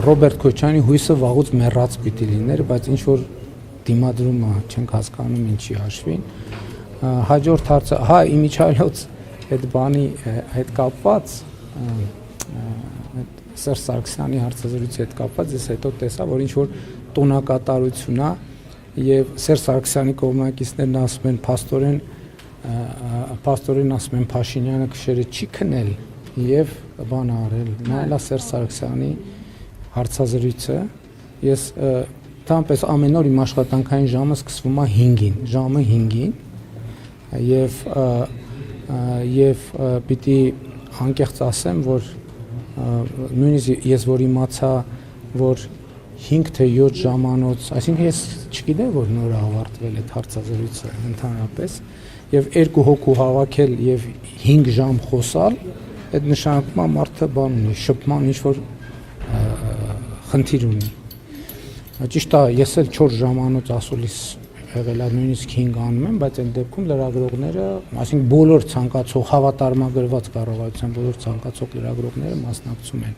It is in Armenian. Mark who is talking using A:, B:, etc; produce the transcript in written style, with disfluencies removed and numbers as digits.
A: Ռոբերտ Քոչյանի հույսը վաղուց մեռած պիտի լիներ, բայց ինչ որ դիմադրումը չենք հասկանում ինչի հաշվին։ Հաջորդ հարցը, իմիջիայլոց այդ բանի հետ կապված, Սերժ Սարգսյանի հարցազրույցի հետ կապված, ես հետո տեսա, որ ինչ որ տոնակատարություն է եւ Սերժ Սարգսյանի կողմնակիցներն ասում են փաստորեն ասում են Փաշինյանը քշերը չի քնել եւ բան արել, նայելա Սերժ Սարգսյանի հարցազրույցը, ես տանպես ամեն օր իմ աշխատանքային ժամը սկսվում է 5-ին, ժամը 5-ին եւ պիտի անկեղծ ասեմ, որ նույնիսկ ես որ իմացա, որ 5 թե 7 ժամանոց, այսինքն ես չգիտեմ, որ նոր ավարտվել այդ հարցազրույցը ընդհանրապես եւ 2 հոգու հավաքել եւ 5 ժամ խոսալ, այդ նշանակում է մարդը բան ունի, շփման ինչ որ խնդիր ունի։ Ճիշտ է, ես էլ 4 ժամանոց ասուլիս եղել է նույնիսկ 5 անում եմ, բայց այդ դեպքում լրագրողները, այսինքն բոլոր ցանկացող հավատարմագրված կառավարության բոլոր ցանկացող լրագրողները մասնակցում են։